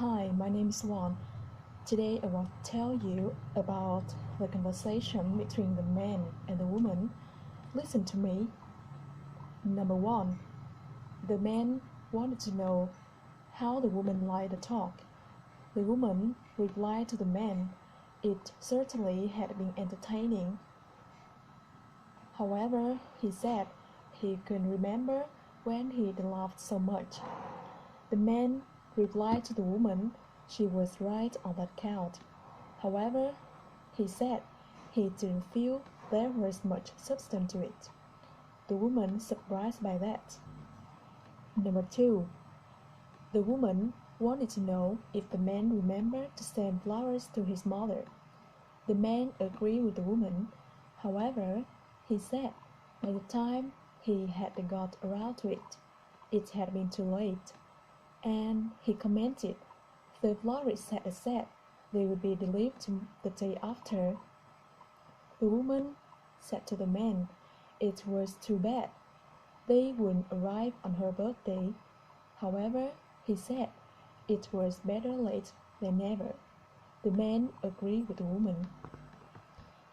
Hi, my name is Juan. Today I want to tell you about the conversation between the man and the woman. Listen to me. Number one, the man wanted to know how the woman liked the talk. The woman replied to the man, it certainly had been entertaining. However, he said he couldn't remember when he'd laughed so much. The man replied to the woman she was right on that count. However, he said he didn't feel there was much substance to it. The woman surprised by that. Number two, the woman wanted to know if the man remembered to send flowers to his mother. The man agreed with the woman. However, he said by the time he had got around to it, it had been too late. And he commented, the florist had said they would be delivered the day after. The woman said to the man, it was too bad. They wouldn't arrive on her birthday. However, he said it was better late than never. The man agreed with the woman.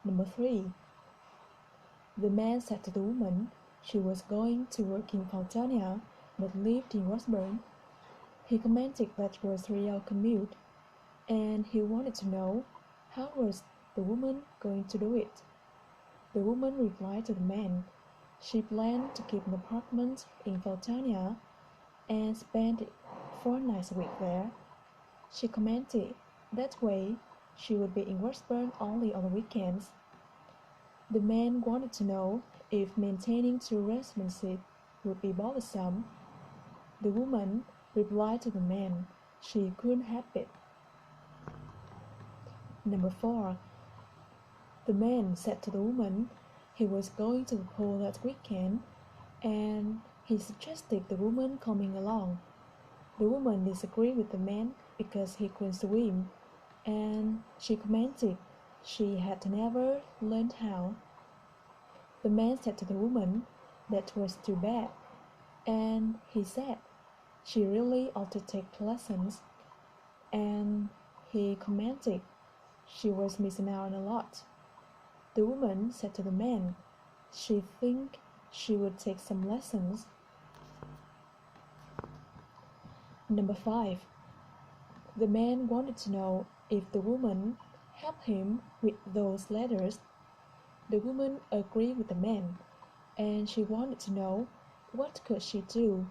Number three, the man said to the woman she was going to work in Faltania but lived in Washburn. He commented that was real commute, and he wanted to know how was the woman going to do it. The woman replied to the man she planned to keep an apartment in Faltania and spend 4 nights a week there. She commented that way she would be in Washburn only on the weekends. The man wanted to know if maintaining 2 residences would be bothersome. The woman replied to the man she couldn't help it. Number 4. The man said to the woman he was going to the pool that weekend, and he suggested the woman coming along. The woman disagreed with the man because he couldn't swim, and she commented she had never learned how. The man said to the woman that was too bad, and he said she really ought to take lessons, and he commented she was missing out a lot. The woman said to the man she think she would take some lessons. Number 5. The man wanted to know if the woman helped him with those letters. The woman agreed with the man, and she wanted to know what could she do.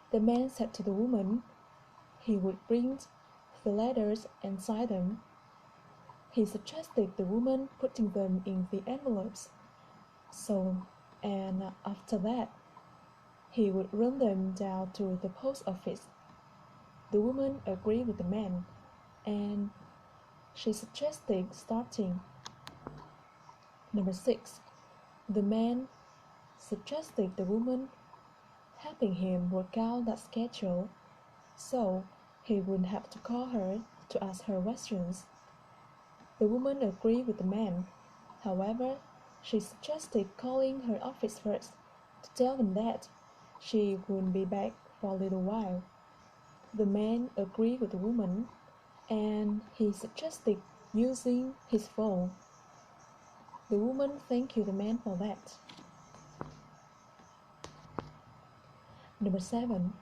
The man said to the woman he would print the letters and sign them. He suggested the woman putting them in the envelopes. And after that, he would run them down to the post office. The woman agreed with the man, and she suggested starting. Number 6. The man suggested the woman helping him work out that schedule so he wouldn't have to call her to ask her questions. The woman agreed with the man. However, she suggested calling her office first to tell them that she wouldn't be back for a little while. The man agreed with the woman, and he suggested using his phone. The woman thanked the man for that. Number 7.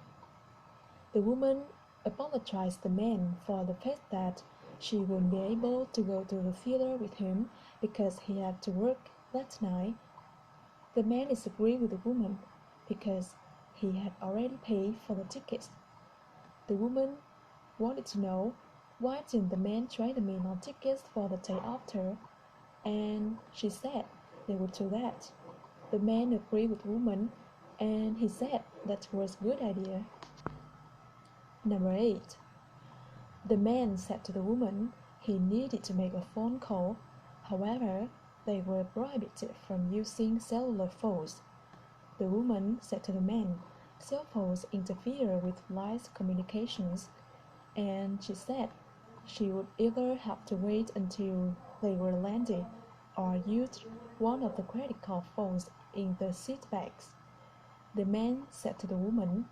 The woman apologized to the man for the fact that she wouldn't be able to go to the theater with him because he had to work that night. The man disagreed with the woman because he had already paid for the tickets. The woman wanted to know why didn't the man trade him in on tickets for the day after, and she said they would do that. The man agreed with the woman, and he said that was a good idea. Number 8. The man said to the woman he needed to make a phone call. However, they were prohibited from using cellular phones. The woman said to the man cell phones interfere with flight communications, and she said she would either have to wait until they were landed or use one of the credit card phones in the seat bags. The man said to the woman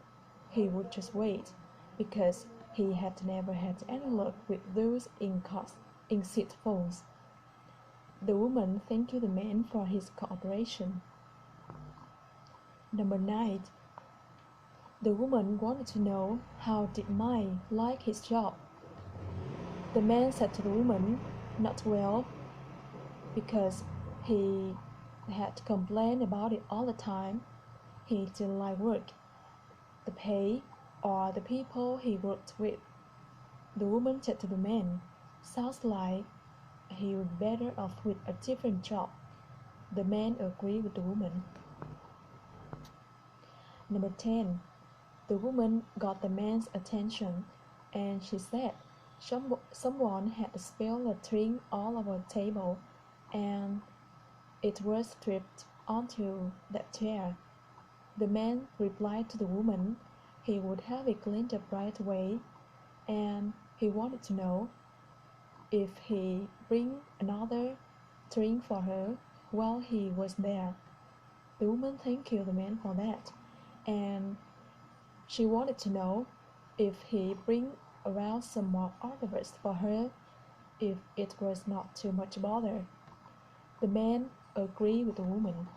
he would just wait because He had never had any luck with those in-seat phones. The woman thanked the man for his cooperation. Number 9. The woman wanted to know how did Mike like his job. The man said to the woman, "Not well," because he had complained about it all the time. He didn't like work, the pay, or the people he worked with. The woman said to the man, "Sounds like he would be better off with a different job." The man agreed with the woman. Number 10. The woman got the man's attention, and she said, Someone had spilled a drink all over the table, and it was stripped onto that chair." The man replied to the woman he would have it cleaned up right away, and he wanted to know if he bring another drink for her while he was there. The woman thanked the man for that, and she wanted to know if he bring around some more orders for her if it was not too much bother. The man agreed with the woman.